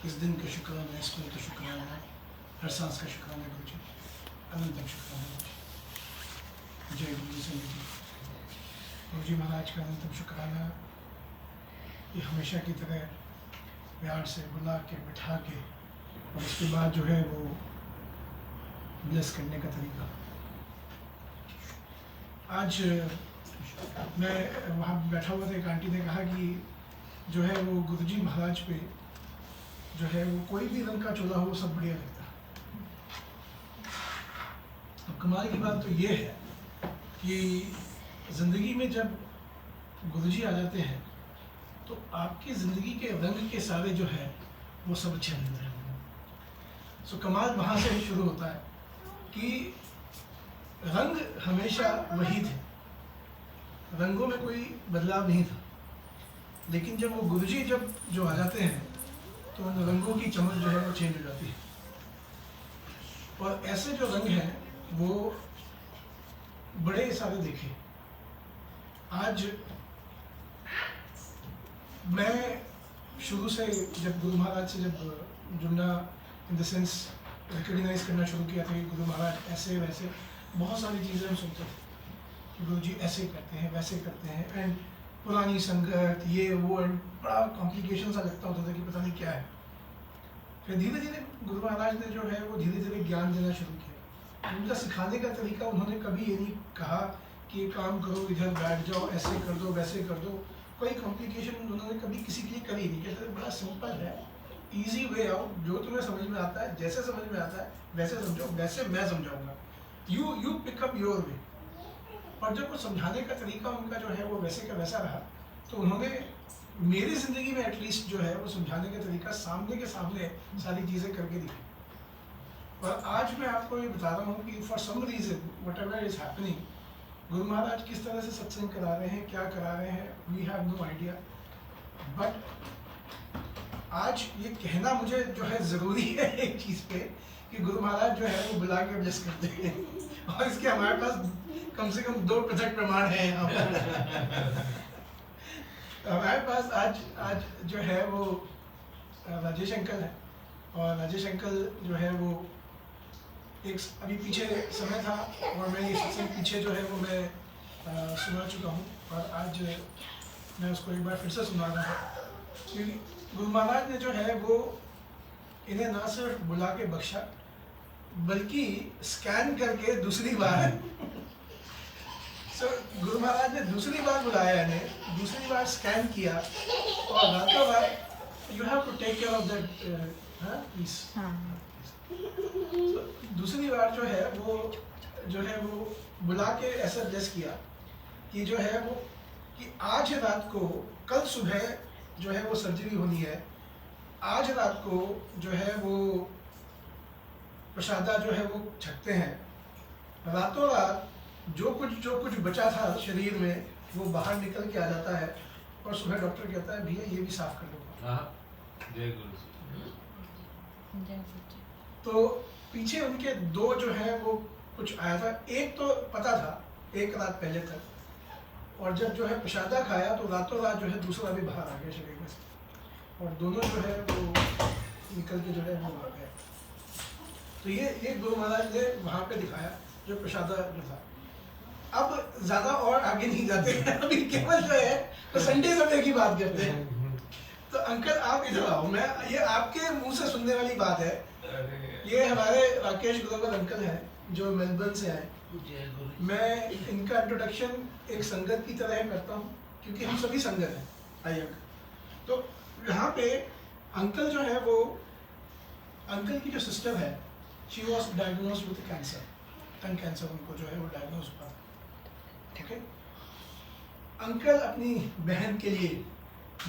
इस दिन का शुक्राना, इस पल का शुक्राना, हर सांस का शुक्राना गुरु जी, अनंतम शुक्राना गुरु जी। जय गुरु जी। गुरु जी महाराज का अनंतम शुक्राना कि हमेशा की तरह प्यार से बुला के बिठा के और उसके बाद जो है वो ब्लेस करने का तरीका। आज मैं वहाँ बैठा हुआ था, एक आंटी ने कहा कि जो है वो गुरुजी महाराज पे जो है वो कोई भी रंग का चोला हो सब बढ़िया लगता है। अब कमाल की बात तो ये है कि ज़िंदगी में जब गुरुजी आ जाते हैं तो आपकी ज़िंदगी के रंग के सारे जो है वो सब अच्छे मिलते हैं। सो कमाल वहाँ से ही शुरू होता है कि रंग हमेशा वही थे, रंगों में कोई बदलाव नहीं था, लेकिन जब वो गुरुजी जब जो आ जाते हैं तो उन रंगों की चमक जो है वो चेंज हो जाती है। और ऐसे जो रंग हैं वो बड़े सारे देखे। आज मैं शुरू से जब गुरु महाराज से जब जुड़ना इन द सेंस रिकग्नाइज करना शुरू किया था कि गुरु महाराज ऐसे वैसे बहुत सारी चीज़ें हम सुनते थे कि गुरु जी ऐसे करते हैं वैसे करते हैं, एंड पुरानी संगत ये वो, एंड बड़ा कॉम्प्लिकेशन सा लगता होता था कि पता नहीं क्या है। फिर धीरे धीरे गुरु महाराज ने जो है वो धीरे धीरे ज्ञान देना शुरू किया। उनका सिखाने का तरीका, उन्होंने कभी ये नहीं कहा कि काम करो, इधर बैठ जाओ, ऐसे कर दो वैसे कर दो, कोई कॉम्प्लिकेशन उन्होंने कभी किसी के लिए करी नहीं। कहते थे बड़ा सिंपल है, इजी वे आउट, जो तुम्हें समझ में आता है, जैसे समझ में आता है वैसे समझो, वैसे मैं समझाऊंगा, you pick up your way. और जब वो समझाने का तरीका उनका जो है वो वैसे का वैसा रहा, तो उन्होंने मेरी ज़िंदगी में एटलीस्ट जो है वो समझाने का तरीका सामने के सामने सारी चीज़ें करके दिखाई। और आज मैं आपको ये बता रहा हूँ कि for some reason whatever is happening, गुरु महाराज किस तरह से सत्संग करा रहे हैं, क्या करा रहे हैं, we have no idea. But आज ये कहना मुझे जो है ज़रूरी है एक चीज़ पे कि गुरु महाराज जो है वो बुला के ब्लेस करते हैं, और इसके हमारे पास कम से कम 2 पृथक प्रमाण हैं यहाँ पर। हमारे पास आज जो है वो राजेश अंकल है, और राजेश अंकल जो है वो एक अभी पीछे समय था और मैं ये सत्संग पीछे जो है वो मैं सुना चुका हूँ, और आज मैं उसको एक बार फिर से सुना रहा हूँ। क्योंकि गुरु महाराज ने जो है वो इन्हें ना सिर्फ बुला के बख्शा बल्कि स्कैन करके दूसरी बार गुरु महाराज ने दूसरी बार बुलाया इन्हें, दूसरी बार स्कैन किया, और रातों रात you have to take care of that piece. दूसरी बार जो है वो बुला के ऐसा ब्लेस किया कि जो है वो कि आज रात को, कल सुबह जो है वो सर्जरी होनी है, आज रात को जो है वो प्रसादा जो है वो छकते हैं, रातों रात जो कुछ बचा था शरीर में वो बाहर निकल के आ जाता है, और सुबह डॉक्टर कहता है भैया ये भी साफ कर लो। जय गुरु। तो पीछे उनके 2 जो है वो कुछ आया था, एक तो पता था एक रात पहले तक, और जब जो है प्रसादा खाया तो रातों रात जो है दूसरा भी बाहर आ गया शरीर में से, और दोनों जो है वो निकल के जो है वो आ गया। तो ये गुरु महाराज ने वहाँ पे दिखाया जो प्रसादा जो था। अब ज़्यादा और आगे नहीं जाते हैं, अभी केवल जो है तो संडे संडे की बात करते हैं। तो अंकल आप इधर आओ, मैं ये आपके मुंह से सुनने वाली बात है। ये हमारे राकेश ग्रोवर अंकल हैं जो मेलबर्न से आए। मैं इनका इंट्रोडक्शन एक संगत की तरह करता हूँ क्योंकि हम सभी संगत हैं आयक। तो यहाँ पे अंकल जो है वो, अंकल की जो सिस्टर है, she was diagnose with cancer, tongue cancer उनको जो है वो डायग्नोज हुआ। ठीक है, अंकल अपनी बहन के लिए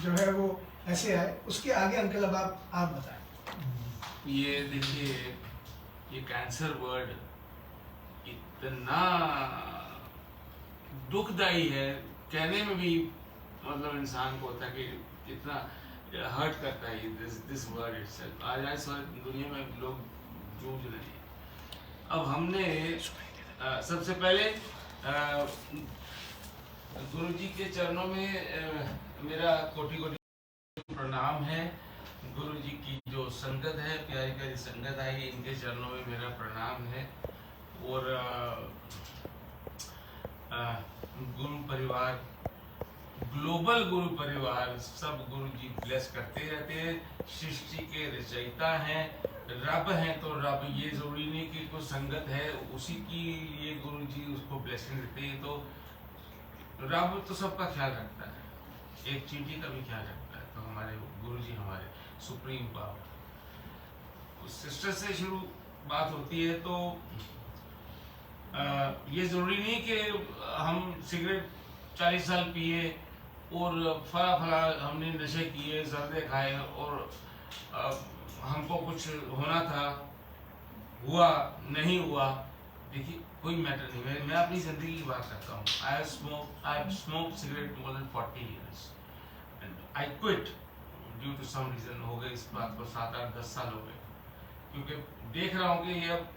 जो है वो ऐसे आए। उसके आगे अंकल अब आप बताएं। ये देखिए, ये कैंसर वर्ड इतना दुखदाई है, कहने में भी मतलब इंसान को होता है कि इतना हर्ट करता है दिस वर्ड इटसेल्फ। आज दुनिया में लोग जूझ रहे हैं। अब हमने सबसे पहले गुरु जी के चरणों में मेरा कोटि कोटि प्रणाम है। गुरु जी की जो संगत है, प्यारी प्यारी संगत आई, इनके चरणों में मेरा प्रणाम है। और गुरु परिवार, ग्लोबल गुरु परिवार, सब गुरु जी ब्लेस करते रहते हैं। सृष्टि के रचयिता हैं, रब हैं, तो रब, ये जरूरी नहीं कि कोई संगत है उसी की ये गुरु जी उसको ब्लेसिंग देते हैं। तो रब तो सबका ख्याल रखता है, एक चींटी का भी ख्याल रखता है। तो हमारे गुरु जी हमारे सुप्रीम पावर। सिस्टर से शुरू बात होती है तो ये जरूरी नहीं कि हम सिगरेट 40 साल पिए और फला फला हमने नशे किए, जर्दे खाए और हमको कुछ होना था, हुआ नहीं हुआ। देखिए कोई मैटर नहीं। मैं अपनी जिंदगी की बात करता हूँ। I have smoked cigarette more than 40 years and I quit due to some reason. हो गए इस बात को 7, 8, 10 साल हो गए, क्योंकि देख रहा हूँ कि ये अब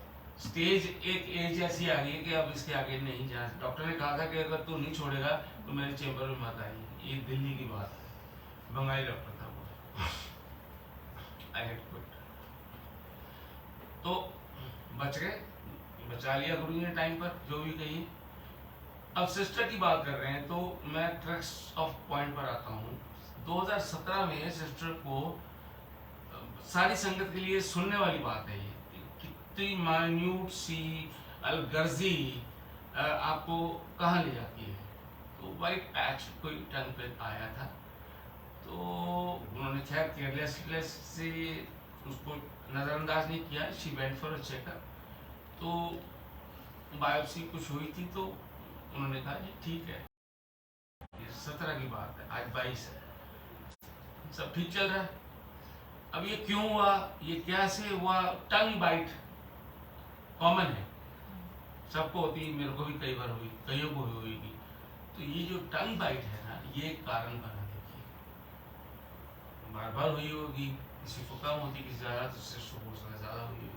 स्टेज, एक एज ऐसी आ गई है कि अब इसके आगे नहीं जा। डॉक्टर ने कहा था कि अगर तू नहीं छोड़ेगा तो मेरे चेंबर में मत आई। ये दिल्ली की बात है, बंगाली डॉक्टर था वो। आई हैड क्विट, तो बच गए, बचा लिया गुरु ने टाइम पर, जो भी कहिए। अब सिस्टर की बात कर रहे हैं तो मैं क्रक्स ऑफ पॉइंट पर आता हूँ। 2017 में सिस्टर को, सारी संगत के लिए सुनने वाली बात है ये, कितनी माइन्यूट सी अलगर्जी आपको कहाँ ले जाती है। तो वाइट पैच कोई टंग पे आया था, तो उन्होंने खैर केयरलेस से उसको नज़रअंदाज नहीं किया। She went for a checkup, तो बायोप्सी कुछ हुई थी, तो उन्होंने कहा जी ठीक है। 17 की बात है, आज 22 है, सब ठीक चल रहा है। अब ये क्यों हुआ, ये कैसे हुआ? टंग बाइट कॉमन है, सबको होती है, मेरे को भी कई बार हुई, कईयों को भी हुई। तो ये जो टंग बाइट है ना, ये कारण बना। देखिए बार बार हुई होगी, किसी को कम होती, किसी ज़्यादा, तो सिस्टर को ज़्यादा हुई।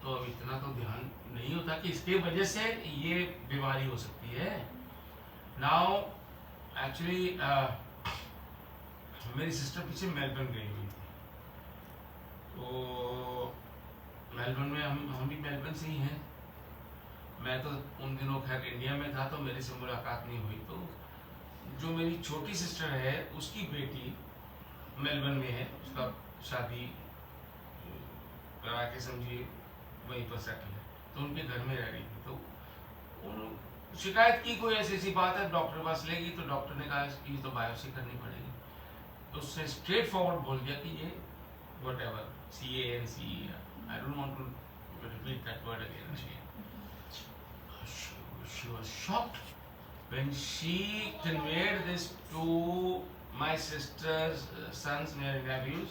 तो अब इतना तो ध्यान नहीं होता कि इसके वजह से ये बीमारी हो सकती है। नाउ एक्चुअली मेरी सिस्टर पीछे मेलबर्न गई हुई थी, तो मेलबर्न में हम भी मेलबर्न से ही हैं। मैं तो उन दिनों खैर इंडिया में था, तो मेरे से मुलाकात नहीं हुई। तो जो मेरी छोटी सिस्टर है, उसकी बेटी मेलबर्न में है, उसका शादी करा के समझिए वहीं पर सेटल है, तो उनके घर में रह रही थी। तो उन शिकायत की कोई ऐसी बात है, डॉक्टर के पास लेगी, तो डॉक्टर ने कहा कि तो बायोप्सी करनी पड़ेगी। तो उसने स्ट्रेट फॉरवर्ड बोल दिया कि ये whatever, CANCER, I don't want to repeat that word again. She was shocked when she conveyed this to my sister's sons, मेरे nephews.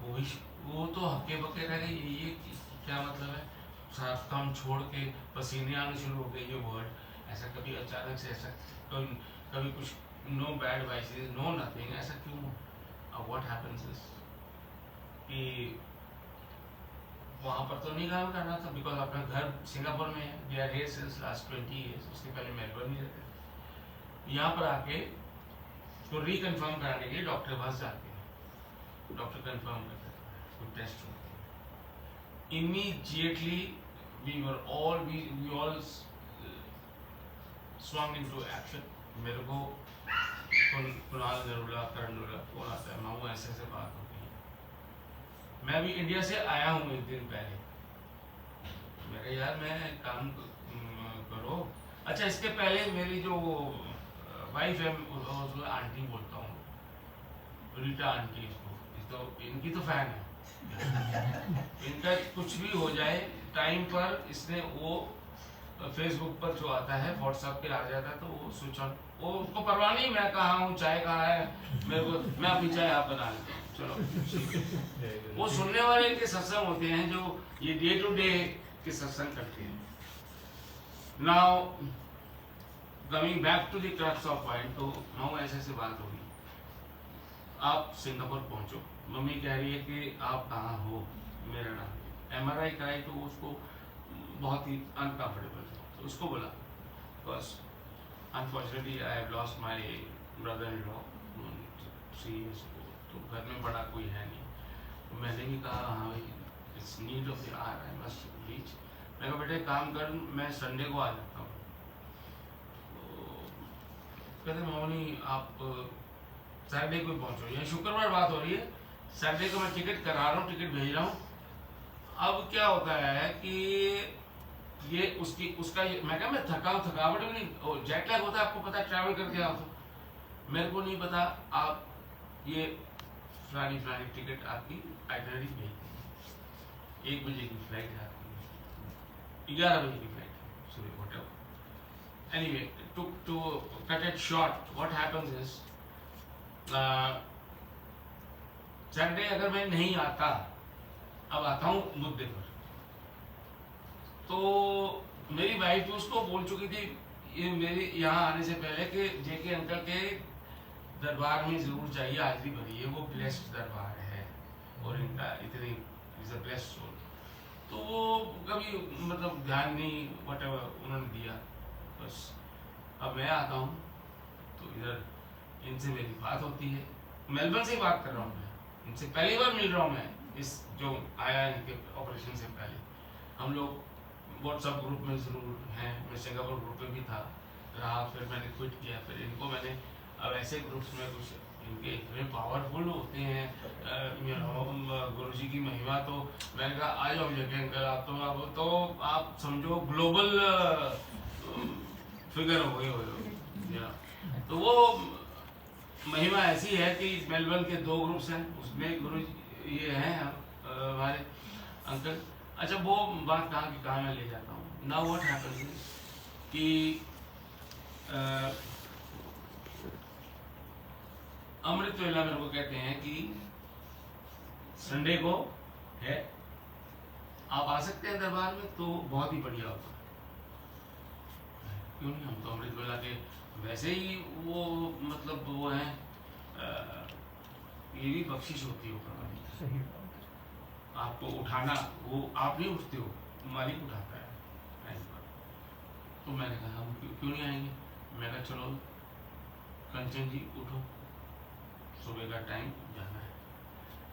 वो तो हक्के बक्के रह गए, ये क्या मतलब है, साफ काम छोड़ के पसीने आने शुरू हो गए। ये वर्ड ऐसा कभी अचानक से, ऐसा कभी कुछ, no bad vices, no nothing, ऐसा क्यों? अब व्हाट हैपेंस इज कि वहाँ पर तो नहीं काम करना था, बिकॉज अपना घर सिंगापुर में है, we are here since last 20 years। उसके पहले मेलबर्न में रहते थे। यहाँ पर आके तो रिकन्फर्म कराने के लिए डॉक्टर के पास जाते हैं, डॉक्टर कंफर्म करते हैं, तो टेस्ट होते हैं। Immediately we all swung into action। मेरे को कुणाल नरूला, करण नरूला फोन आता है, मामू ऐसे बात हो गई। मैं भी इंडिया से आया हूँ एक दिन पहले, मेरे यार मैं काम करो। अच्छा, इसके पहले मेरी जो वाइफ है, उसको आंटी बोलता हूँ, रीटा आंटी, इसको तो इनकी तो फैन है। इनका कुछ भी हो जाए टाइम पर, इसने वो फेसबुक पर जो आता है, व्हाट्सएप पे आ जाता है, तो वो स्विच ऑन, वो उसको परवाह नहीं मैं कहाँ हूँ, चाय कहाँ है, मेरे को, मैं अपनी चाय आप बना लेता हूँ, चलो। वो सुनने वाले के सत्संग होते हैं जो ये डे टू डे के सत्संग करते हैं। Now coming back to the crux of point, तो माँ ऐसे बात होगी, आप सिंगापुर पहुंचो, मम्मी कह रही है कि आप कहाँ हो, मेरा नाम, MRI कराई तो उसको बहुत ही अनकम्फर्टेबल था, तो उसको बोला बस unfortunately I have lost my brother in law 3 years ago, तो घर में बड़ा कोई है नहीं, तो मैं नहीं ने कहा हाँ भाई it's need of the hour, I must reach. मैं कहा बेटे काम कर, मैं संडे को आ जाता हूँ। तो कहते मामूनी आप सैटरडे को पहुँचो, ये शुक्रवार बात हो रही है, सैटरडे को मैं टिकट करा रहा हूँ, टिकट भेज रहा हूँ। अब क्या होता है कि ये उसका मैं कहा मैं थकावट में नहीं, जेट लैग होता है, आपको पता है ट्रैवल करके आओ तो मेरे को नहीं पता, आप ये फलानी टिकट आपकी आइटनरी भेज दी, 1 बजे की फ्लाइट है आपकी, 11 बजे की फ्लाइट है सुबह, whatever. Anyway to cut it short, what happens is Saturday अगर मैं नहीं आता, अब आता हूँ मुद्दे पर, तो मेरी वाइफ तो उसको बोल चुकी थी ये मेरी यहाँ आने से पहले कि जेके अंकल के दरबार में जरूर चाहिए, हाजिरी भरी है, वो ब्लेस्ड दरबार है और इनका इतनी इज अ ब्लेस्ड सोल। तो वो कभी मतलब ध्यान नहीं व्हाटएवर उन्होंने दिया, बस अब मैं आता हूँ तो इधर इनसे मेरी बात होती है, मेलबर्न से ही बात कर रहा हूँ मैं, इनसे पहली बार मिल रहा हूँ मैं, इस जो आया इनके ऑपरेशन से पहले। हम लोग व्हाट्सएप ग्रुप में ज़रूर हैं, मैं सिंगापुर ग्रुप में भी था रहा, फिर मैंने क्विट किया, फिर इनको मैंने अब ऐसे ग्रुप्स में कुछ इनके इतने पावरफुल होते हैं गुरु जी की महिमा, तो मैंने कहा आ जाओ जगह अंकल, आप तो आप समझो ग्लोबल फिगर हो गए हो। तो वो महिमा ऐसी है कि मेलबर्न के 2 ग्रुप्स हैं, उसमें गुरु ये हैं हमारे अंकल। अच्छा वो बात कहाँ मैं ले जाता हूँ। नाउ व्हाट हैपेंस इज कि अमृत वेला मेरे को कहते हैं कि संडे को है, आप आ सकते हैं दरबार में, तो बहुत ही बढ़िया होता है। क्यों नहीं, हम तो अमृत वेला के वैसे ही वो मतलब वो हैं, ये भी बख्शिश होती है ऊपर वाली, सही आपको उठाना, वो आप नहीं उठते हो, मालिक उठाता है। तो मैंने कहा हम क्यों नहीं आएंगे, मैं कहा चलो कंचन जी उठो, सुबह का टाइम जाना है।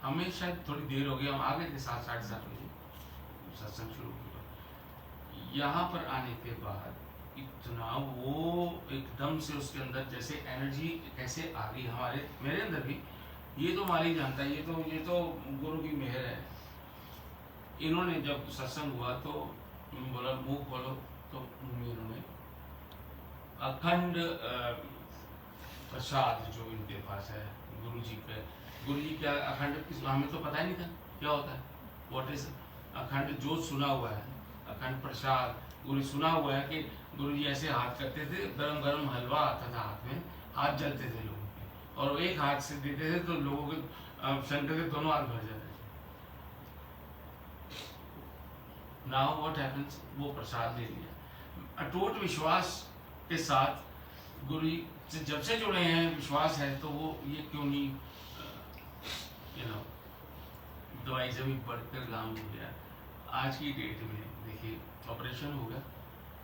हमें शायद थोड़ी देर हो गई, हम आ गए थे 7 साढ़े 7 बजे सत्संग शुरू किया। यहाँ पर आने के बाद इतना वो एकदम से उसके अंदर जैसे एनर्जी कैसे आ गई हमारे मेरे अंदर भी, ये तो मालिक जानता है, ये तो गुरु की मेहर है। इन्होंने जब सत्संग हुआ तो बोला मुंह खोलो, तो मुंह में इन्होंने अखंड प्रसाद जो इनके पास है गुरु जी क्या अखंड, हमें तो पता ही नहीं था क्या होता है, व्हाट इज अखंड जोत सुना हुआ है, अखंड प्रसाद गुरु सुना हुआ है कि गुरु जी ऐसे हाथ करते थे, गरम गरम हलवा आता था हाथ में, हाथ जलते थे लोगों के, और एक हाथ से देते थे तो लोगों के शंकर के दोनों हाथ भर जाते थे। नाउ व्हाट हैपेंस, वो प्रसाद ले लिया, अटूट विश्वास के साथ गुरु जी से जब से जुड़े हैं, विश्वास है, तो वो ये क्यों नहीं दवाई से भी बढ़कर लाम हो गया। आज की डेट में देखिए ऑपरेशन हो गया,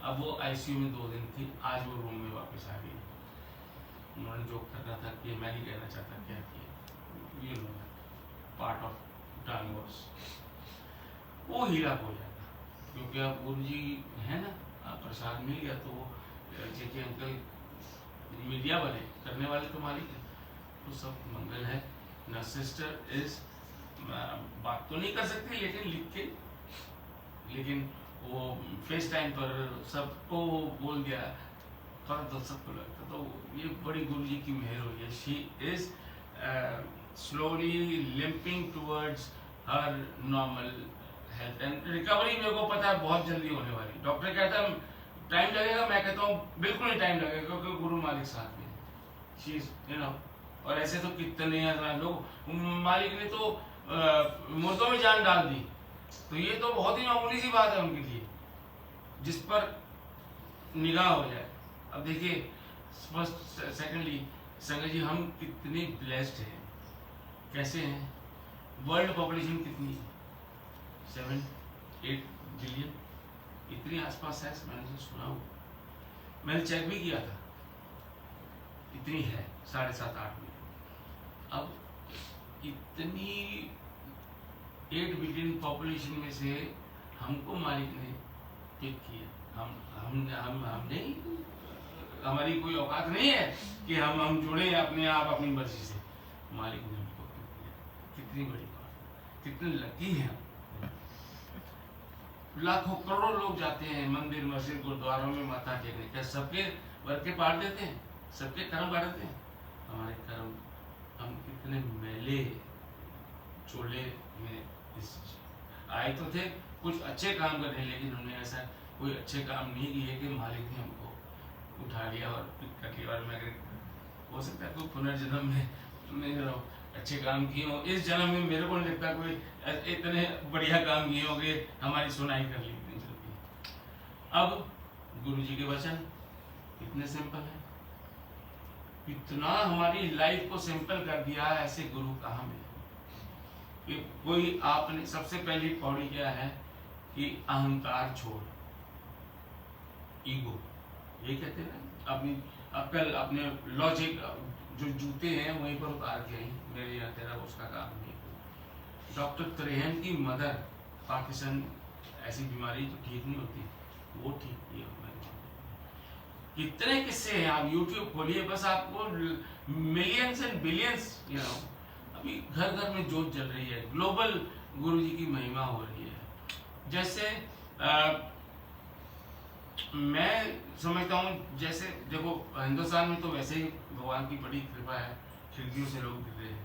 अब वो आईसीयू में 2 दिन थी, आज वो रूम में वापस आ गई। उन्होंने जो करना था कि मैं नहीं कहना चाहता क्या किया, ये पार्ट ऑफ डायवोर्स, वो हीरा हो जाता, क्योंकि अब गुरु जी है ना, प्रसाद मिल गया, तो वो जेके अंकल मीडिया बने करने वाले तो मालिक है, तो सब मंगल है ना। सिस्टर इज बात तो नहीं कर सकती लेकिन लिख के, लेकिन वो फेस टाइम पर सबको बोल दिया, तो सबको लगता, तो ये बड़ी गुरु जी की मेहर हुई है। She is slowly limping towards her normal health and recovery. मेरे को पता है बहुत जल्दी होने वाली, डॉक्टर कहता है टाइम लगेगा, मैं कहता हूँ बिल्कुल नहीं टाइम लगेगा, क्योंकि गुरु मालिक साथ में शी इज और ऐसे तो कितने हैं लोग, मालिक ने तो मुर्दों में जान डाल दी, तो ये तो बहुत ही मामूली सी बात है उनके लिए, जिस पर निगाह हो जाए। अब देखिए फर्स्ट सेकेंडली संगत जी हम कितने ब्लेस्ड हैं, कैसे हैं, वर्ल्ड पॉपुलेशन कितनी है, 7-8 बिलियन, इतनी आसपास है, मैंने तो सुना हुआ, मैंने चेक भी किया था, इतनी है 7.5-8 मिलियन। अब इतनी 8 बिलियन पॉपुलेशन में से हमको मालिक ने पिक किया। हम नहीं, हमारी कोई औकात नहीं है कि हम जुड़े अपने आप अपनी मर्जी से। मालिक ने हमको पिक किया। कितनी बड़ी बात, कितने लकी हैं हम। लाखों करोड़ों लोग जाते हैं मंदिर मस्जिद गुरुद्वारों में माथा टेकने। क्या सबके वर्के पाड़ देते हैं, सबके कर्म बांट देते हैं? हमारे कर्म, हम कितने मैले चोले में इस आए तो थे कुछ अच्छे काम करने, लेकिन हमने ऐसा कोई अच्छे काम नहीं किए कि मालिक ने हमको उठा लिया और पिक कर लिया। और मैं हो सकता है कोई पुनर्जन्म में मैं अच्छे काम किए हो, इस जन्म में मेरे को नहीं लगता कोई इतने बढ़िया काम किए होंगे हमारी सुनाई कर ली। अब गुरु जी के वचन कितने सिंपल है, इतना हमारी लाइफ को सिंपल कर दिया। ऐसे गुरु कहाँ मिले? कि कोई आपने सबसे पहली पौड़ी क्या है कि अहंकार छोड़, ईगो, ये कहते हैं ना, अपनी अक्ल अपने लॉजिक जो जूते हैं वहीं पर उतार के आई, मेरे यहाँ तेरा उसका काम नहीं। डॉक्टर त्रेहन की मदर, पार्किंसन ऐसी बीमारी जो ठीक नहीं होती, वो ठीक किया। कितने किस्से हैं, आप यूट्यूब खोलिए बस आपको मिलियंस एंड बिलियंस, अभी घर घर में जोत जल रही है, ग्लोबल गुरु जी की महिमा हो रही है। जैसे मैं समझता हूँ, जैसे देखो हिंदुस्तान में तो वैसे ही भगवान की बड़ी कृपा है, खिड़कियों से लोग गिर रहे हैं।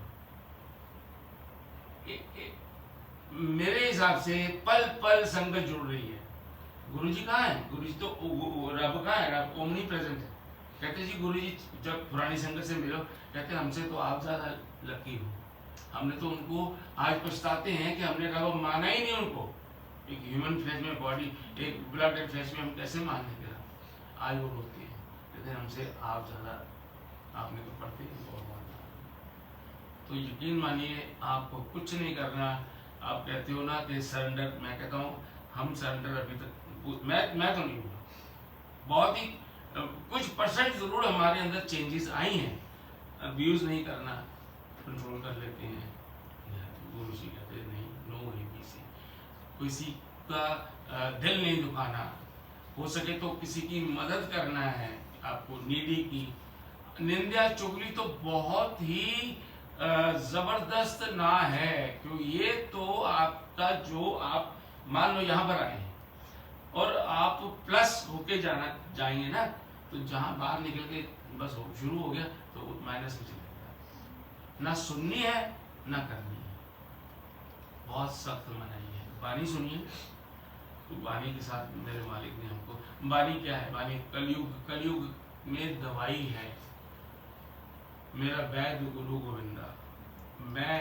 मेरे हिसाब से पल पल संगत जुड़ रही है। गुरु जी कहाँ है? गुरु जी तो रब कहाँ है? रब ओमनी प्रेजेंट है। कहते जी गुरु जी जब पुरानी संगत से मिलो, कहते हमसे तो आप ज्यादा लकी हो, हमने तो उनको आज पछताते हैं कि हमने रब माना ही नहीं उनको। एक ह्यूमन फ्लेश में बॉडी, एक ब्लड एंड फ्लेश में हम कैसे मान लेंगे? आज वो रोते हैं, कहते हैं हमसे आप ज्यादा, आपने तो पढ़ते हैं बहुत। तो यकीन मानिए आपको कुछ नहीं करना। आप कहते हो ना कि सरेंडर, मैं कहता हूँ हम सरेंडर अभी तक मैं तो नहीं हुआ। बहुत ही कुछ परसेंट जरूर हमारे अंदर चेंजेस आई हैं। अब्यूज नहीं करना, कंट्रोल कर लेते हैं। गुरु जी कहते हैं नहीं, नो एबीसी, किसी का दिल नहीं दुखाना, हो सके तो किसी की मदद करना है आपको, नीडी की। निंदा चुगली तो बहुत ही जबरदस्त ना है, क्यों ये तो आपका जो आप मान लो यहाँ पर आए हैं और आप प्लस होके जाएंगे ना, तो जहाँ बाहर निकल के बस शुरू हो गया तो माइनस में चलेगा। ना सुननी है ना करनी है, बहुत सख्त मनाही है। बानी सुनिए, तो बानी के साथ मेरे मालिक ने हमको, बानी क्या है? बानी कलयुग में दवाई है। मेरा वैद्य गुरु गोविंदा। मैं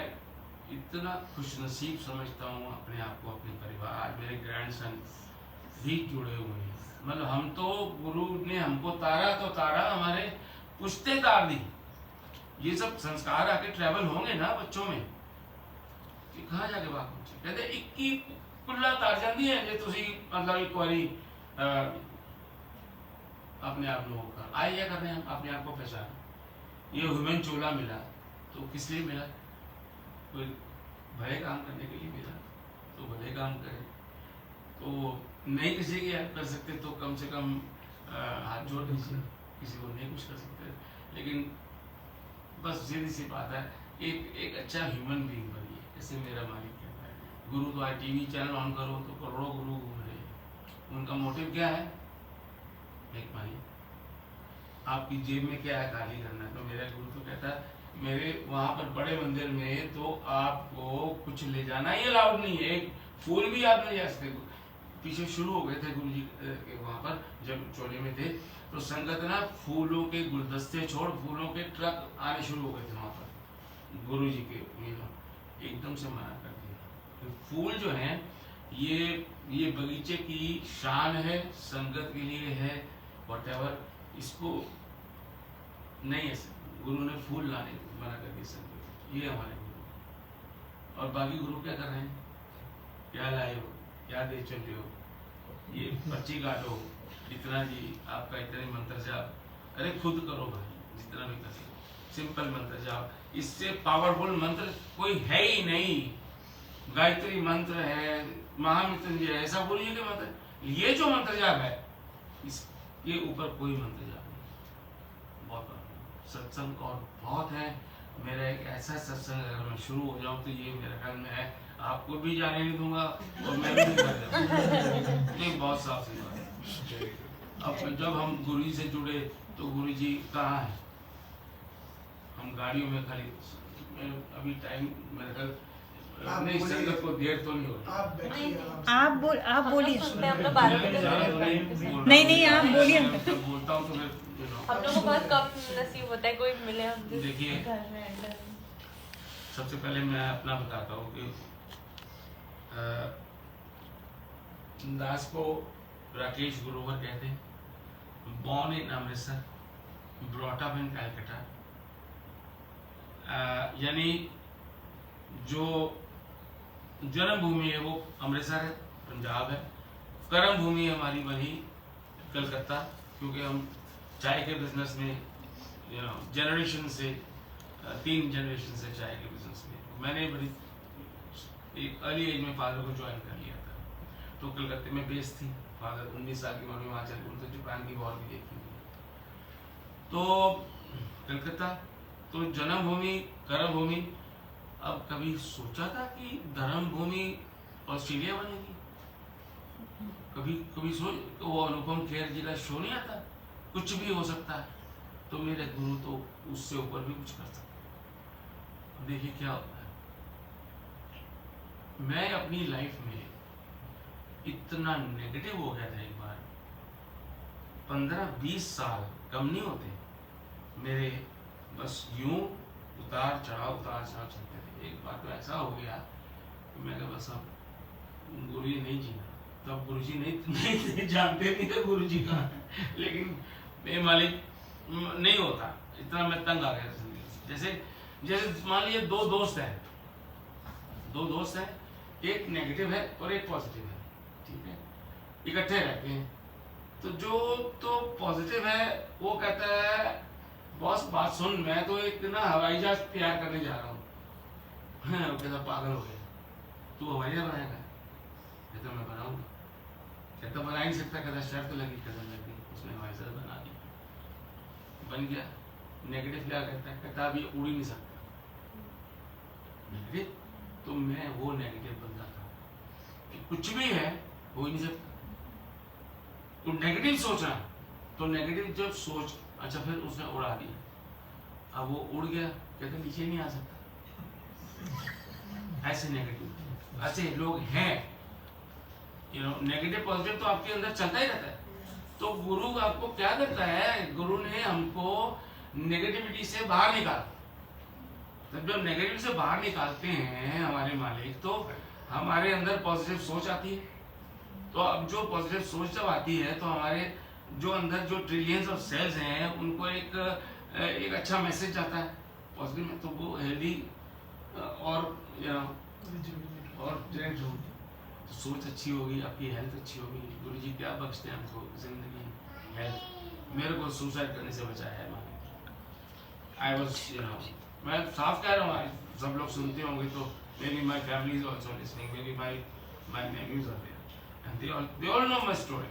इतना खुशनसीब समझता हूँ अपने आप को, अपने परिवार। आज मेरे ग्रैंडसन भी जुड़े हुए हैं। मतलब हम तो, गुरु ने हमको तारा तो तारा, हमारे पुश्ते तार दी। ये सब संस्कार आके ट्रैवल होंगे ना बच्चों में, कि कहाँ जाके बात पूछे। कहते 21 कुल्ला तार जाती है जे तुसी मतलब एक बारी अपने आप लोगों का आइए क्या कर रहे हैं, अपने आप को पहचान। ये ह्यूमन चोला मिला तो किस लिए मिला? कोई भले काम करने के लिए मिला, तो भले काम करे। तो नहीं किसी की हेल्प कर सकते तो कम से कम हाथ जोड़ दीजिए, किसी को नहीं कुछ कर सकते। लेकिन बस सीधी सी बात है, एक अच्छा ह्यूमन बीइंग बनिए, जैसे मेरा मालिक कहता है। गुरु तो आज टीवी चैनल ऑन करो तो करोड़ों गुरु घूम रहे हैं। उनका मोटिव क्या है? एक मानिए, आपकी जेब में क्या है खाली करना। तो मेरा गुरु तो कहता है मेरे वहाँ पर बड़े मंदिर में तो आपको कुछ ले जाना ही अलाउड नहीं है, एक फूल भी आप नहीं जा सकते। पीछे शुरू हो गए थे गुरु जी के वहाँ पर, जब चोले में थे तो संगत ना फूलों के गुलदस्ते छोड़ फूलों के ट्रक आने शुरू हो गए थे वहाँ पर। गुरु जी के एकदम से मना कर दिया। तो फूल जो हैं ये बगीचे की शान है, संगत के लिए है, व्हाटएवर, इसको नहीं है। गुरु ने फूल लाने मना कर दिया संगत। ये हमारे गुरु। और बाकी गुरु क्या कर रहे हैं? क्या लाए हो, क्या दे चले हो, ये पर्ची काटो, इतना जी आपका इतने मंत्र जाप, अरे खुद करो भाई, जितना भी कर सको सिंपल मंत्र जाप। इससे पावरफुल मंत्र कोई है ही नहीं। गायत्री मंत्र है, महामृत्युंजय है, ऐसा बोलिए कि मंत्र, ये जो मंत्र जाप है इसके ऊपर कोई मंत्र जाप नहीं। बहुत सत्संग और बहुत है। मेरा एक ऐसा सत्संग अगर मैं शुरू हो जाऊं तो ये मेरे ख्याल में है, आपको भी जाने नहीं दूंगा और मैं भी नहीं कर जाऊंगा। ये बहुत साफ सी बात है। अब जब हम गुरु जी से जुड़े तो गुरु जी कहाँ है? हम गाड़ियों में खड़े, अभी टाइम मेरे ख्याल नहीं, संगत को देर तो नहीं हो रही। आप बैठिए, आप बोलिए। मैं अपना 12 बजे नहीं, आप बोलिए। बोलता हूँ तो फिर हम लोगों को बहुत कम नसीब होता है कोई मिले हम देखिए, घर में अंदर। सबसे पहले मैं अपना बताता हूँ कि दास को राकेश गुरुवर कहते हैं। Born in Amritsar, brought up in Calcutta. यानी जो जन्मभूमि है वो अमृतसर है, पंजाब है। कर्म भूमि हमारी वही कलकत्ता, क्योंकि हम चाय के बिजनेस में जनरेशन से 3 जनरेशन से चाय के बिजनेस में। मैंने बड़ी एक अर्ली एज में फादर को ज्वाइन कर लिया था, तो कलकत्ते में बेस थी। फादर 19 साल की उम्र में वहाँ चले, उनसे जापान की वॉर भी देखी थी। तो कलकत्ता तो जन्मभूमि, कर्म भूमि। अब कभी सोचा था कि धर्म भूमि ऑस्ट्रेलिया बनेगी? कभी कभी सोच, वो अनुपम खेर जी का शो नहीं आता, कुछ भी हो सकता है। तो मेरे गुरु तो उससे ऊपर भी कुछ कर सकते हैं। देखिए क्या होता है। मैं अपनी लाइफ में इतना नेगेटिव हो गया था, एक बार 15-20 साल कम नहीं होते मेरे, बस यूं उतार चढ़ाव चलते थे। एक बार तो ऐसा हो गया कि मैं बस अब गुरु जी नहीं जीना। तब गुरु जी नहीं जानते नहीं थे गुरु जी का, लेकिन मैं मालिक नहीं होता, इतना मैं तंग आ गया जिंदगी से। जैसे मान लीजिए दो दोस्त हैं, एक नेगेटिव है और एक पॉजिटिव है, ठीक है, इकट्ठे रहते हैं। तो जो तो पॉजिटिव है वो कहता है, बॉस बात सुन, मैं तो एक ना हवाई जहाज तैयार करने जा रहा हूँ। वो कहता पागल हो गया, तू हवाई जहाज बनाएगा? कहता मैं बनाऊंगा। कहता बना ही नहीं सकता, कहता शर्त लगी, कदम लगी, उसने हवाई जहाज बना दिया, बन गया। नेगेटिव क्या कहता है? कहता अभी उड़ ही नहीं सकता। नेगेटिव, तो मैं वो नेगेटिव बंदा था कि कुछ भी है हो ही नहीं सकता। तो नेगेटिव सोचना, तो नेगेटिव जब सोच, अच्छा फिर उसने उड़ा दिया, अब वो उड़ गया, कहते नीचे नहीं आ सकता। ऐसे नेगेटिव, ऐसे लोग हैं। नेगेटिव पॉजिटिव तो आपके अंदर चलता ही रहता है। तो गुरु आपको क्या करता है? गुरु ने हमको नेगेटिविटी से बाहर निकाला। तब जब नेगेटिव से बाहर निकालते हैं हमारे मालिक, तो हमारे अंदर पॉजिटिव सोच आती है। तो अब जो पॉजिटिव सोच जब आती है तो हमारे जो अंदर जो ट्रिलियंस ऑफ सेल्स हैं उनको एक अच्छा मैसेज जाता है पॉजिटिव में, तो वो हेल्दी और जनरेट होगी। तो सोच अच्छी होगी, आपकी हेल्थ अच्छी होगी। गुरु जी क्या बख्शते हैं हमको जिंदगी, हेल्थ। मेरे को सुसाइड करने से बचाया है आई वॉज मैं साफ कह रहा हूँ, सब लोग सुनते होंगे तो मेरी my family is also listening, मेरी my nephews are there and they all know my story.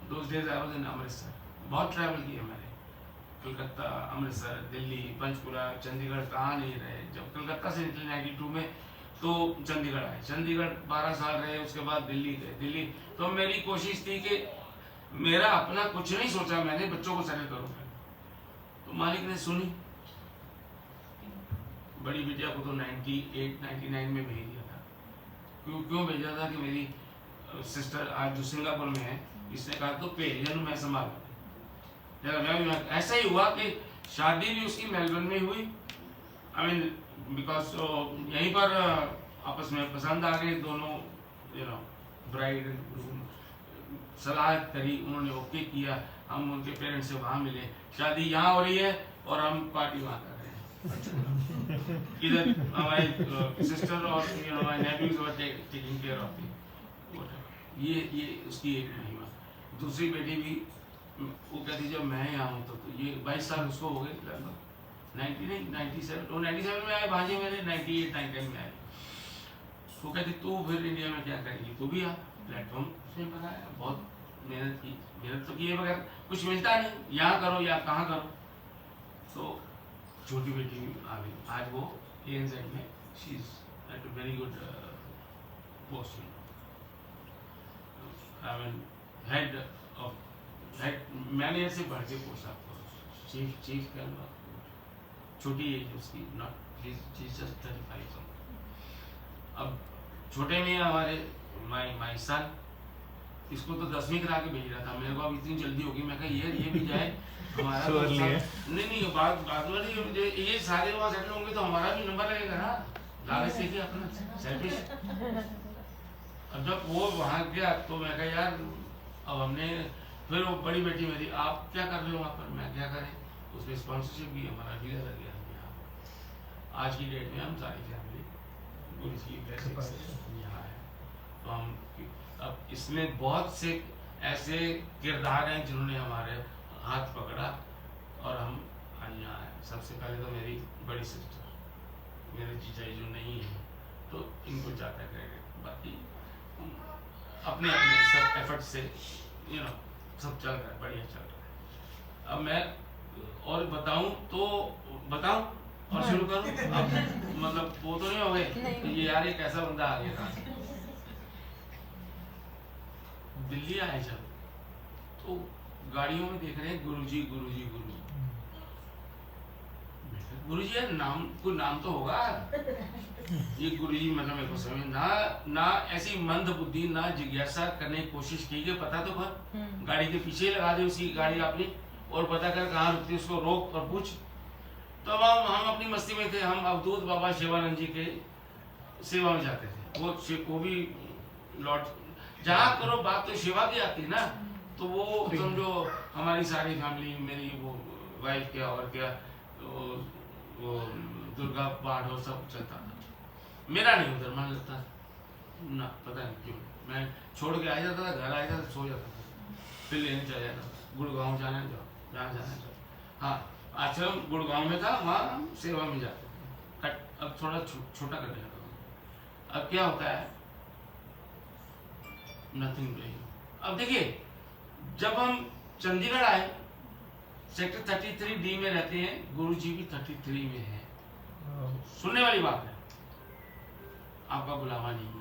Those days I was in Amritsar, बहुत ट्रैवल किया मैंने, कलकत्ता, अमृतसर, दिल्ली, पंचकुला, चंडीगढ़, कहाँ नहीं रहे। जब कलकत्ता से निकले 92 में तो चंडीगढ़ आए, चंडीगढ़ 12 साल रहे, उसके बाद दिल्ली गए। दिल्ली तो मेरी कोशिश थी कि मेरा अपना कुछ नहीं सोचा मैंने, बच्चों को सेटल करूँ। तो मालिक ने सुनी, बड़ी बिटिया को तो 98-99 में भेज दिया था। क्यों भेजा था कि मेरी सिस्टर आज जो सिंगापुर में है, इसने कहा तो पेरियन मैं संभाल। ऐसा ही हुआ कि शादी भी उसकी मेलबर्न में हुई। आई मीन बिकॉज यहीं पर आपस में पसंद आ गए दोनों, ब्राइड सलाह करी, उन्होंने ओके किया, हम उनके पेरेंट्स से वहाँ मिले, शादी यहाँ हो रही है और हम पार्टी वहाँ कर रहे हैं। इधर हमारे सिस्टर और my nephews were taking care of me. ये उसकी एक महिमा। दूसरी बेटी भी वो कहती जब मैं यहाँ हूँ तो ये 22 साल उसको हो गए लगभग, 97 में आए भांजे मेरे, 98-99 में आए। वो कहती तू फिर इंडिया में क्या करेगी, तू भी आ। प्लेटफॉर्म से बनाया, बहुत मेहनत की, मेहनत तो किए बगैर कुछ मिलता नहीं, यहाँ करो या कहाँ करो। तो छोटी बेटी आ गई, आज वो ANZ में she is at a very good post, I mean head of manager से बढ़ के पोस्ट आपको चीफ कर लो। छोटी एज उसकी, नॉट जस्ट 35 समथिंग। अब छोटे में हमारे माई सन, इसको तो 10वीं करा के भेज रहा था, मेरे को अब इतनी जल्दी होगी, मैं कहा ये भी जाए हमारा तो नहीं बात वाली ये सारे वहाँ सेटल होंगे तो हमारा भी नंबर लगेगा ना, लालच देखिए अपना सेल्फिश। अब जब वो वहाँ गया तो मैं कहा यार अब हमने, फिर वो बड़ी बेटी मेरी, आप क्या कर रहे हो वहाँ पर, मैं क्या करें, उसमें स्पॉन्सरशिप भी हमारा वीजा लग गया यहाँ। आज की डेट में हम सारी फैमिली यहाँ है। तो हम अब इसमें बहुत से ऐसे किरदार हैं जिन्होंने हमारे हाथ पकड़ा और हम यहाँ आए। सबसे पहले तो मेरी बड़ी सिस्टर, मेरे जीजा जो नहीं है तो इनको ज़्यादा क्रेडिट, बाकी अपने अपने सब एफर्ट से सब चल रहा है, बढ़िया चल रहा है। अब मैं और बताऊं तो बताऊं और शुरू करूं, अब मतलब वो तो नहीं हो गए ये यार एक ऐसा बंदा आ गया था। दिल्ली आए जब तो गाड़ियों में देख रहे हैं गुरुजी गुरुजी गुरुजी। गुरुजी यार नाम, कोई नाम तो होगा ये गुरुजी, मतलब मेरे को समझ ना ऐसी मंद बुद्धि, ना जिज्ञासा करने की कोशिश की कि पता तो कर, गाड़ी के पीछे लगा दे उसकी गाड़ी अपनी और पता कर कहाँ रुकती, उसको रोक और पूछ। तो अब हम अपनी मस्ती में थे, हम अवधूत बाबा शिवानंद जी के सेवा में जाते थे। वो भी लौट, जहाँ करो बात तो शिवा की आती है ना, तो वो समझो हमारी सारी फैमिली, मेरी वो वाइफ क्या और क्या, वो दुर्गा पाठ और सब चलता था। मेरा नहीं उधर मन लगता ना, पता नहीं क्यों। मैं छोड़ के आ जाता था, घर आ जाता था, सो जाता था, फिर लेने चला जाता था। गुड़गांव जाना जाओ, जहाँ जाना जाओ। हाँ, आश्रम गुड़गांव में था, वहाँ हम सेवा में जाते थे। अब थोड़ा छोटा कर दिया। अब क्या होता है, नथिंग डूइंग। अब देखिए, जब हम चंडीगढ़ आए, सेक्टर 33D में रहते हैं, गुरुजी भी 33 में है। सुनने वाली बात है, आपका बुलावा नहीं है।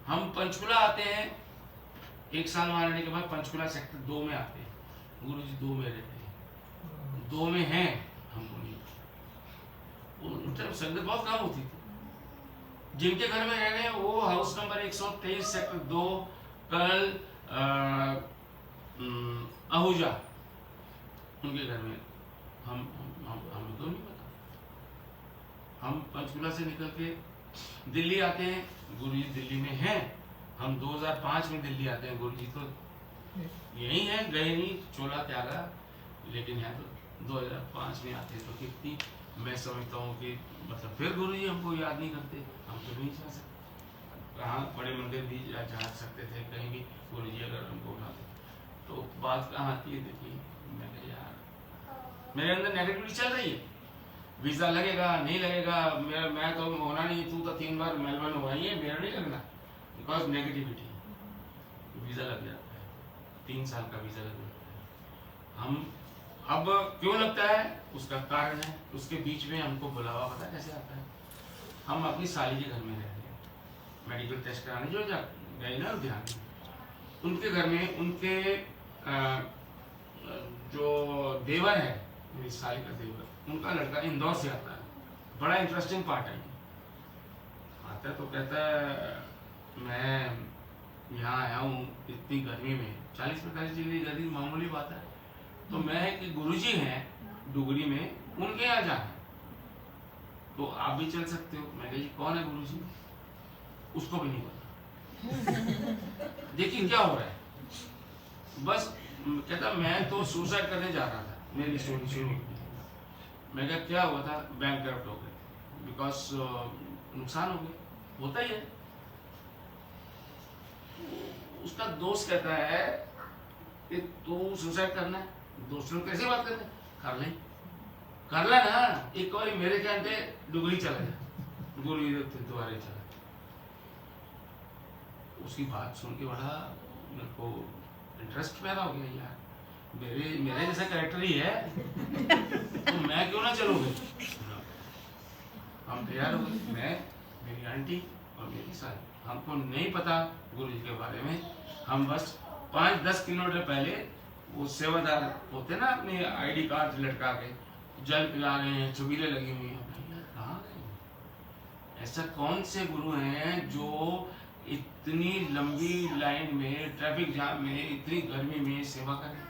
हम पंचकुला आते हैं, 1 साल वहां रहने के बाद पंचकुला सेक्टर 2 में आते हैं, गुरुजी 2 में रहते हैं, 2 में हैं, हमको नहीं। उस टाइम संगत बहुत कम होती थी। जिनके घर में रह रहे हैं वो house number 123 sector 2 colonel Ahuja, उनके घर में। हम तो नहीं पता। हम पंचकुला से निकल के दिल्ली आते हैं, गुरुजी दिल्ली में हैं। हम 2005 में दिल्ली आते हैं, गुरुजी तो यही है, गए नहीं, चोला त्यागा, लेकिन यहाँ तो 2005 में आते हैं। तो कितनी, मैं समझता हूँ कि मतलब फिर गुरुजी हमको याद नहीं करते, हम तो नहीं जा सकते। कहाँ बड़े मंदिर भी जा सकते थे, कहीं भी गुरुजी अगर हमको उठाते। तो बात कहाँ आती है, देखिए मैं यार मेरे अंदर नेगेटिविटी चल रही है, वीजा लगेगा नहीं लगेगा, मैं तो होना नहीं, तू तो 3 बार मेलबर्न हुआ ही है, मेरा नहीं लगना, बिकॉज नेगेटिविटी। वीजा लग जाता है, 3 साल का वीजा लग जाता है। हम अब क्यों लगता है, उसका कारण है, उसके बीच में हमको बुलावा पता कैसे आता है। हम अपनी साली के घर में रह रहे हैं, मेडिकल टेस्ट कराने जो गए ना ध्यान, उनके घर में उनके जो देवर है, मेरी साली का देवर, उनका लड़का इंदौर से आता है। बड़ा इंटरेस्टिंग पार्ट है, आता है तो कहता है मैं यहाँ आया हूँ इतनी गर्मी में, 40-45 डिग्री गर्मी मामूली बात है। तो मैं कि गुरुजी हैं डुगरी में, उनके यहाँ जाना है, तो आप भी चल सकते हो। मैं कही कौन है गुरुजी, उसको भी नहीं पता। देखिए क्या हो रहा है, बस कहता मैं तो सुसाइड करने जा रहा था, मेरी स्टोरी शुरू हुई। मैं क्या हुआ था, बैंक करप्ट हो गए, बिकॉज नुकसान हो गया, होता ही है। उसका दोस्त कहता है कि तू सुसाइड करना है, दोस्तों कैसे बात करते, कर ले ना, एक बार मेरे कहते डुगरी चला जा, गुरु दोबारा चला। उसकी बात सुन के बड़ा मेरे को इंटरेस्ट पैदा हो गया यार, मेरे जैसा कैरेक्टर ही है तो मैं क्यों ना चलूँगी। हम तैयार हो गए, मैं, मेरी आंटी और मेरी साली। हमको नहीं पता गुरु जी के बारे में, हम बस 5-10 किलोमीटर पहले वो सेवादार होते ना अपने आईडी कार्ड लटका के जल पिला रहे हैं, छबीलें लगी हुई हैं। कहाँ गए? ऐसा कौन से गुरु हैं जो इतनी लंबी लाइन में, ट्रैफिक जाम में, इतनी गर्मी में सेवा करें?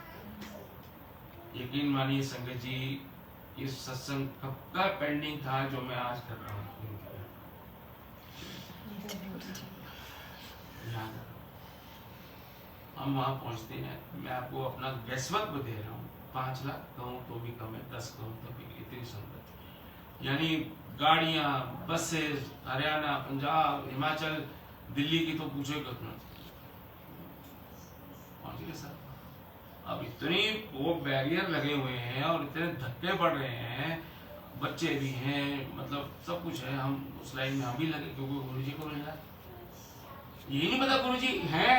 यकीन मानिए संगत जी, ये सत्संग कब का पेंडिंग था जो मैं आज कर रहा हूँ। हम वहाँ पहुँचते हैं, मैं आपको अपना गैसवक दे रहा हूँ, 5 लाख कहूँ तो भी कम है, 10 कहूँ तो भी इतनी संगत, यानी गाड़ियाँ, बसेस, हरियाणा, पंजाब, हिमाचल, दिल्ली की तो पूछो ही कितना पहुँच गए सर। अब इतनी वो बैरियर लगे हुए हैं और इतने धक्के पड़ रहे हैं, बच्चे भी हैं, मतलब सब कुछ है। हम उस लाइन में हम भी लगे क्योंकि गुरुजी को मिलना, ये नहीं पता गुरुजी हैं,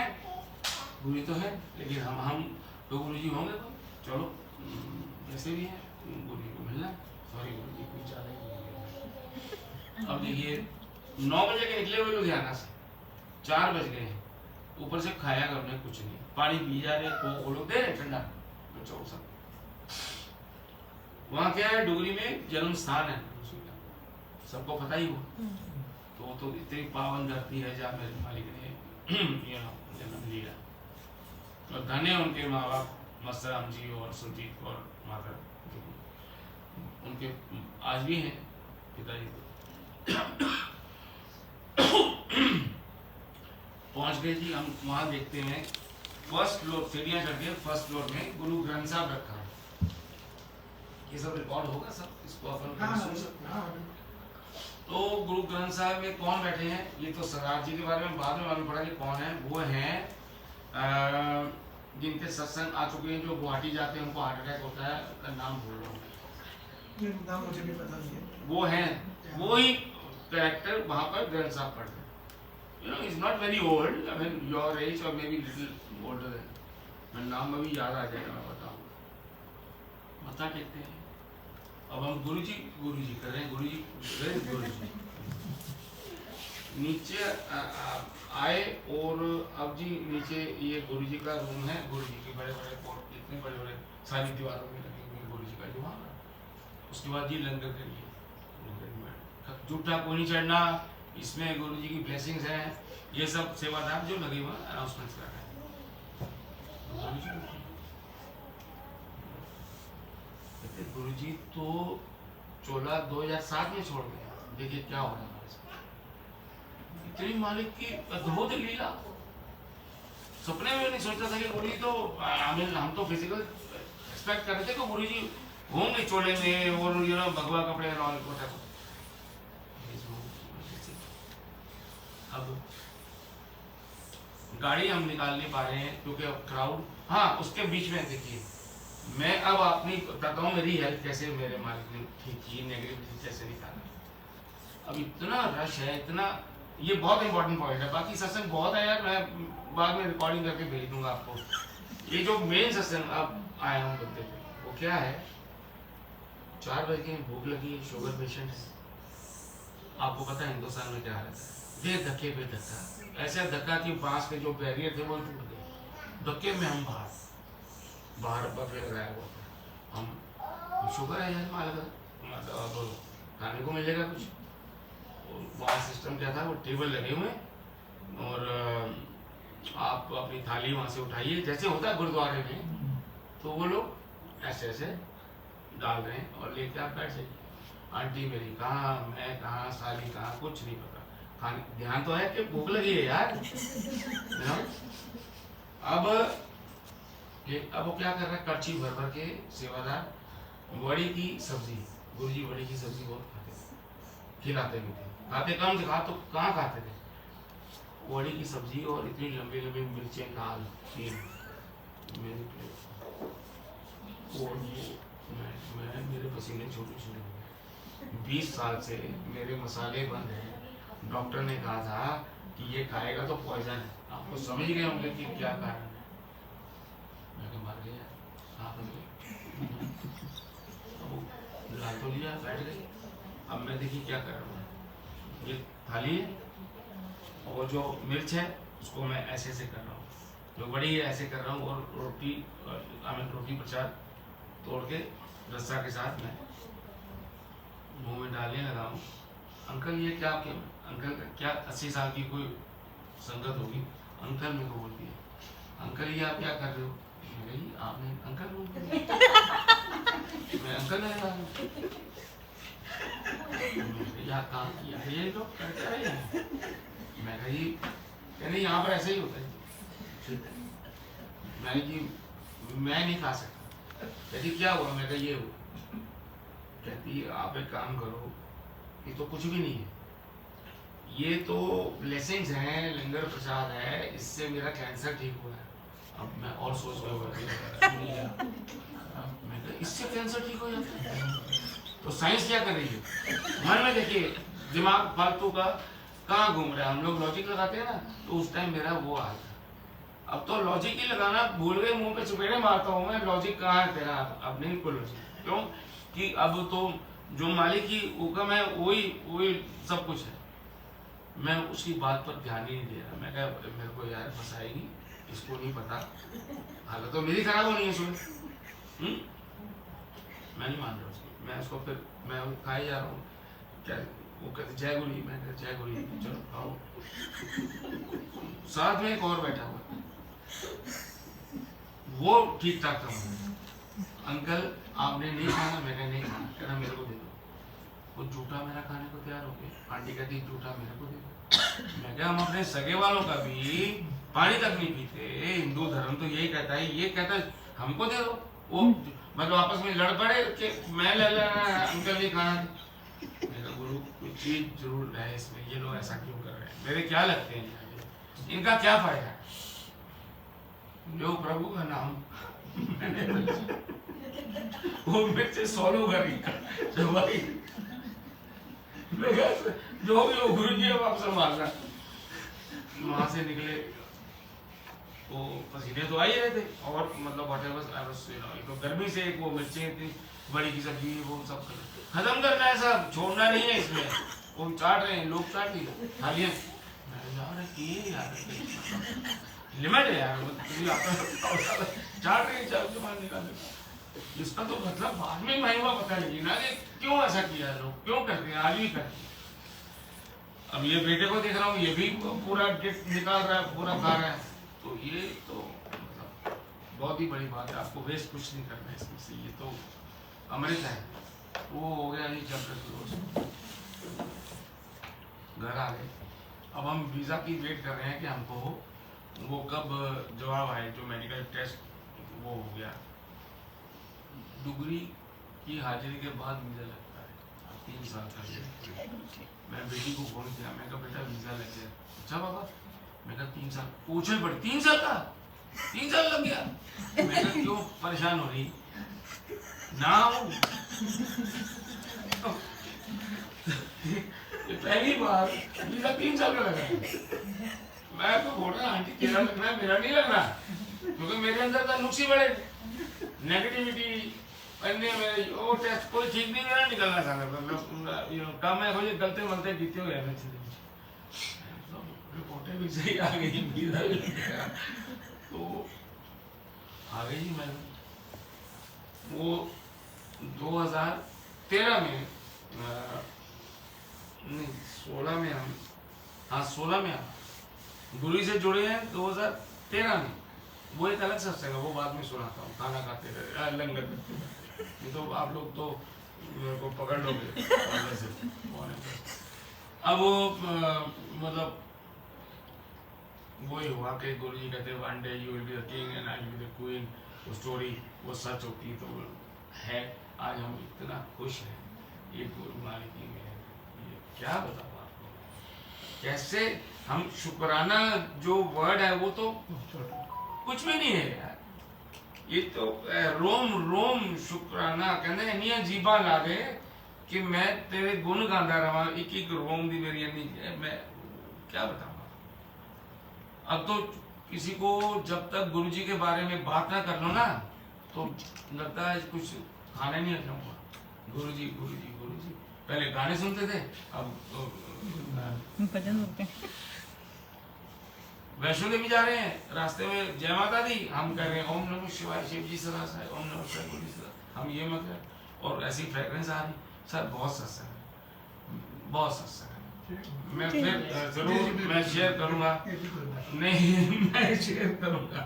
गुरुजी तो है लेकिन हम तो गुरुजी होंगे तो चलो जैसे भी है गुरुजी को मिलना। सॉरी गुरुजी कोई चाह नहीं। अब देखिए 9 बजे के निकले हुए लुधियाना से, 4 बज गए हैं, ऊपर से खाया का हमने कुछ नहीं, पानी पी जा रहे, वो लोग दे रहे ठंडा बच्चों को सब। वहाँ क्या है, डुगरी में जन्म स्थान है, सबको पता ही हो, तो इतनी पावन धरती है जहाँ मेरे मालिक ने जन्म लिया। और धन्य उनके माँ बाप मस्तराम जी और सुरजीत और माता, उनके आज भी हैं पिताजी। पहुंच गए जी हम, वहाँ देखते हैं फर्स्ट फ्लोर, सीढ़ियाँ चढ़ के फर्स्ट फ्लोर में गुरु ग्रंथ साहब रखा है। ये सब रिकॉर्ड होगा सब, इसको अपन सुन सकते हैं। तो गुरु ग्रंथ साहब में कौन बैठे हैं, ये तो सरदार जी के बारे में बाद में मालूम पड़ा कि कौन है। वो हैं जिनके सत्संग आ चुके हैं, जो गुवाहाटी जाते हैं उनको हार्ट अटैक होता है, उनका नाम भूल रहा हूँ, नाम मुझे भी पता नहीं है। वो हैं, वो ही कैरेक्टर वहाँ पर ग्रंथ साहब पढ़ते हैं। You know, he's not very old. I mean, your age or maybe little older than. मैं नाम अभी याद आ जाएगा, मैं बताऊँगा। मत्था टेकते हैं। अब हम गुरुजी कर रहे हैं, गुरुजी नीचे आए और अब जी नीचे ये गुरुजी का रूम है। गुरुजी के बड़े-बड़े कोट, इतने बड़े-बड़े सारी दीवारों में लगे हुए गुरुजी का जो वहाँ। उसके बाद ये लंगर के लिए जूठा कोई नहीं चढ़ना, इसमें गुरुजी की ब्लेसिंग्स हैं। ये सब सेवादार जो लगे हुए अनाउंसमेंट्स कर रहे हैं। गुरुजी तो चोला 2007 में छोड़ गए, देखिए क्या हो रहा है हमारे साथ। इतनी मालिक की अद्भुत लीला, सपने में नहीं सोचा था कि गुरुजी तो हम तो फिजिकल एक्सपेक्ट कर रहे थे कि गुरुजी होंगे चोले में और भगवा कपड़े और अब गाड़ी हम निकाल नहीं पा रहे हैं क्योंकि अब क्राउड। हाँ, उसके बीच में देखिए मैं अब अपनी बताता हूँ मेरी हेल्थ कैसे मेरे मालिक ने ठीक की, नेगेटिव कैसे निकाला। अब इतना रश है, इतना, ये बहुत इंपॉर्टेंट पॉइंट है। बाकी सत्संग बहुत है यार, मैं बाद में रिकॉर्डिंग करके भेज दूंगा आपको। ये जो मेन सत्संग अब आया हूँ बंदे पे, वो क्या है, 4 बजे भूख लगी, शुगर पेशेंट है। आपको पता है हिंदुस्तान में क्या हालत है, ये धक्के पे धक्का, ऐसा धक्का कि बांस के जो बैरियर थे वो टूट गए। धक्के में हम बाहर बफे लगाया हुआ था। हम शुगर है यार, मतलब खाने को मिलेगा कुछ। वहाँ सिस्टम क्या था, वो टेबल लगे हुए और आप अपनी थाली वहाँ से उठाइए, जैसे होता है गुरुद्वारे में, तो वो लोग ऐसे ऐसे डाल रहे हैं और लेके आप बैठ जाइए। आंटी मेरी कहाँ, मैं कहाँ, साली कहाँ, कुछ नहीं पता। खाने ध्यान तो है कि भूख लगी है यार। अब वो क्या कर रहा है, कड़छी भर भर के सेवादार वड़ी की सब्जी, गुरुजी वड़ी की सब्जी बहुत खाते थे, खिलाते भी थे। खाते कम से तो कहाँ खाते थे, वड़ी की सब्जी और इतनी लंबी लंबी मिर्चें काल मेरी प्लेट। और मैं मेरे पसीने छोटे छोटे हो गए। 20 साल से मेरे मसाले बंद हैं। डॉक्टर ने कहा था कि ये खाएगा तो पॉइजन है। आपको समझ गए होंगे कि क्या कारण है। मैं कहा मर गया, आप ला तो लिया, बैठ गए। अब मैं देखिए क्या कर रहा हूँ, ये थाली है और जो मिर्च है उसको मैं ऐसे ऐसे कर रहा हूँ, जो बड़ी है ऐसे कर रहा हूँ, और रोटी रोटी प्रसाद तोड़ के रस्सा के साथ मैं मुंह में डालने लगा हूँ। अंकल ये क्या आपके अंकल क्या 80 साल की कोई संगत होगी, अंकल मेरे को बोलती है, अंकल ये आप क्या कर रहे हो? मैं कही आपने अंकल बोल दिया। मैं अंकल नहीं रहा हूँ। कहाँ ये लोग करते रहे हैं। मैं कही नहीं, यहाँ पर ऐसे ही होता है। मैंने कि मैं नहीं खा सकता। कहती क्या हुआ? मैं कहा ये हुआ। कहती आप एक काम करो, ये तो कुछ भी नहीं है, ये तो ब्लेसिंग्स हैं, लंगर प्रसाद है, इससे मेरा कैंसर ठीक हुआ है। अब मैं और सोच रहा हूँ मैं कहा इससे कैंसर ठीक हो जाता है? तो साइंस क्या कर रही है? मन में देखिए दिमाग फालतू का कहाँ घूम रहा है। हम लोग लॉजिक लगाते हैं ना, तो उस टाइम मेरा वो हाल था। अब तो लॉजिक ही लगाना भूल गए, मुंह पे चुपेड़े मारता हूँ मैं। लॉजिक कहाँ है तेरा? अब नहीं कोई लॉजिक, क्यों कि अब तो जो मालिक की हुक्म है वही सब कुछ है। मैं उसकी बात पर ध्यान ही नहीं दे रहा। मैं कहा मेरे को यार फंसाएगी, इसको नहीं पता, हालत तो मेरी खराब होनी है सुन। मैं नहीं मान रहा उसको। मैं उसको फिर मैं खाए जा रहा हूँ, क्या वो कहते जय गुरी, मैं कहते जय गुरी, चलो खाओ। साथ में एक और बैठा हुआ, वो ठीक ठाक था। अंकल आपने नहीं खाना? मैं कहा नहीं खाना। कहना मेरे को दे दो। वो जूठा मेरा खाने को तैयार हो गया। आंटी कहती जूठा मेरे को दे दो। मैं कहा हम अपने सगे वालों का भी पानी तक नहीं पीते, हिंदू धर्म तो यही कहता है, ये कहता है हमको दे दो। वो मतलब आपस में लड़ पड़े कि मैं ले लेना, अंकल नहीं खाना। मेरा गुरु कुछ चीज जरूर है इसमें, ये लोग ऐसा क्यों कर रहे हैं? मेरे क्या लगते हैं, इनका क्या फायदा है? लो प्रभु का नाम। वो मेरे से सॉल्व करी भाई, जो भी हो गुरु जी अब आप संभालना। वहां से निकले तो पसीने तो आ ही रहे थे, और मतलब तो गर्मी से एक वो मिर्चें थी, बड़ी की सब्जी, वो सब खत्म करना है, सब छोड़ना नहीं है इसमें। वो चाट रहे हैं, लोग चाट लिए थालियां। लिमिट है यार, चाट रहे निकाल। इसका तो मतलब बाद में महिमा पता लगी ना कि क्यों ऐसा किया है, लोग क्यों करते हैं, आज भी करते हैं। अब ये बेटे को देख रहा हूँ, ये भी पूरा डिश निकाल रहा है, पूरा खा रहा है। तो ये तो मतलब बहुत ही बड़ी बात है। आपको वेस्ट कुछ नहीं करना है इसमें से, ये तो अमृत है। वो हो गया ये चैप्टर क्लोज। घर आ गए। अब हम वीज़ा की वेट कर रहे हैं कि हमको वो कब जवाब आए। जो मेडिकल टेस्ट वो हो गया, डिग्री की हाजिरी के बाद वीज़ा लगता है। 3 साल का। मैं बेटी को फोन किया, मैं कहा बेटा वीज़ा लग गया। अच्छा बाबा? मैं कहा 3 साल। पूछे पड़े 3 साल का? 3 साल लग गया? मैं कहा क्यों परेशान हो रही ना हो? पहली बार वीज़ा 3 साल का लगा। मैं तो बोल रहा आंटी तेरा लग रहा है, मेरा नहीं लग रहा, क्योंकि मेरे अंदर तो नुक्स ही बड़े, नेगेटिविटी अन्य मेरे वो टेस्ट कोई ठीक नहीं मेरा निकलना चाहता, मतलब कम है, कोई गलते मलते बीते हो गए। रिपोर्टें भी सही आ गई, वीज़ा भी लग गया, तो आ गई। मैं वो 2013 में नहीं 16 में हम 16 में हम गुरु से जुड़े हैं 2013 में। वो एक अलग सत्संग है, वो बाद में सुनाता हूँ। खाना खाते रहे, लंगर ये तो आप लोग तो मेरे को पकड़ लोगे से। अब वो मतलब वही हुआ कि गुरु जी कहते one day you will be the king and I will be the queen. वो स्टोरी वो सच होती तो है। आज हम इतना खुश हैं ये गुरु मालिक की में, ये क्या बताऊँ आपको, कैसे हम शुक्राना जो वर्ड है वो तो कुछ भी नहीं है यार। ये तो रोम रोम शुक्राना कहते इन्नियां जीबा ला दे कि मैं तेरे गुण गांदा रहा। एक एक रोम दी मेरी मैं क्या बताऊँ। अब तो किसी को जब तक गुरुजी के बारे में बात ना कर लो ना तो लगता है कुछ खाना नहीं खाऊंगा। गुरुजी गुरुजी गुरुजी, पहले गाने सुनते थे, अब तो भजन सुनते हैं। वैष्णो देवी जा रहे हैं, रास्ते में जय माता दी हम कर रहे हैं, ओम नमः शिवाय, शिव जी सदा साय, ओम नमः शिवाय गुरु जी सदा, हम ये मत कर, और ऐसी फ्रेग्रेंस आ रही। सर बहुत सत्संग है, बहुत सत्संग है। मैं फिर जरूर मैं शेयर करूंगा, नहीं मैं शेयर करूंगा।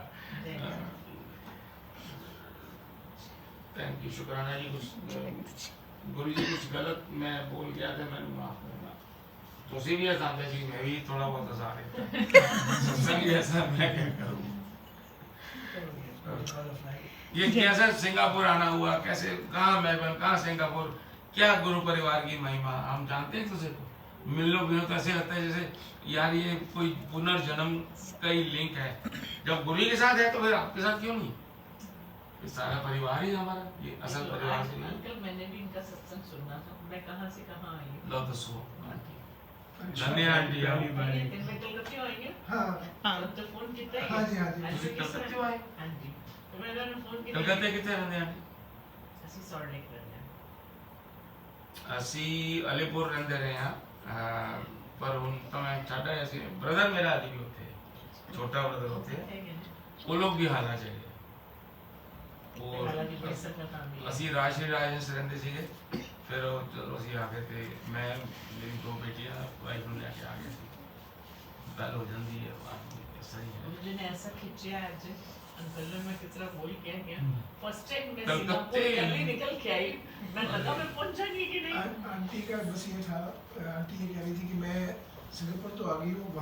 थैंक यू, शुक्राना जी। कुछ गुरु जी कुछ गलत मैं बोल गया था, मैंने माफ करना। तो भी ऐसा था जी, मैं भी थोड़ा बहुत हंसा रहा सत्संग भी ऐसा, मैं क्या करूं। ये कैसे सिंगापुर आना हुआ, कैसे, कहाँ मेलबर्न, कहाँ सिंगापुर, क्या गुरु परिवार की महिमा, हम जानते हैं तुझे को मिल लो भी तो ऐसे लगता है जैसे यार ये कोई पुनर्जन्म का ही लिंक है। जब गुरु के साथ है तो फिर आपके साथ क्यों नहीं, ये सारा परिवार ही हमारा, ये असल परिवार से नहीं। अंकल मैंने भी इनका सत्संग सुनना था, मैं कहाँ से कहाँ आई हूँ। लो तो सो धन्यवाद आंटी, मैं कलकत्ते आई हूँ। हाँ तो फोन कितना हाँ जी, हाँ जी। ऐसे किस तरह कलकत्ते आए? हाँ जी, तो मैंने फोन किया कलकत्ते कितने रहते हैं आंटी? ਅਸੀਂ ਸੌਲਟ ਲੇਕ ਰਹਿੰਦੇ ਅਸੀਂ ਅਲੀਪੁਰ ਰਹਿੰਦੇ ਰਹੇ ਹਾਂ, ਪਰ ਹੁਣ ਤਾਂ ਮੈਂ ਛੱਡ ਆਇਆ ਸੀ। ਬ੍ਰਦਰ ਮੇਰਾ ਅਲੀ ਵੀ ਉੱਥੇ, ਛੋਟਾ ਬ੍ਰਦਰ ਉੱਥੇ, ਉਹ ਲੋਕ ਵੀ ਹਾਲਾ ਚਲੇ ਗਏ। ਹਾਲਾਂਕਿ ਬੜੀ ਸਖਤ ਫੈਮਿਲੀ ਹੈ। ਅਸੀਂ ਰਾਜਸ਼ਰੀ ਰਾਜਨ ਚ ਰਹਿੰਦੇ ਸੀਗੇ, ਫਿਰ ਉਹ ਜਦੋਂ ਅਸੀਂ ਆ ਗਏ ਤੇ ਮੈਂ ਮੇਰੀ ਦੋ ਬੇਟੀਆਂ ਵਾਈਫ ਨੂੰ ਲੈ ਕੇ ਆ ਗਏ ਸੀ। ਗੱਲ ਹੋ ਜਾਂਦੀ ਹੈ, ਸਹੀ ਹੈ। मुझे ने ऐसा खिंचा आज अंकल ने, मैं किस तरह बोल के गया फर्स्ट टाइम मैं कलकत्ते सिंगापुर दिल्ली निकल के आई, मैं लगा मैं पहुंचाऊंगी कि नहीं। आंटी का बस ये था, आंटी ये कह रही थी कि मैं सिंगापुर तो आ गई हूँ,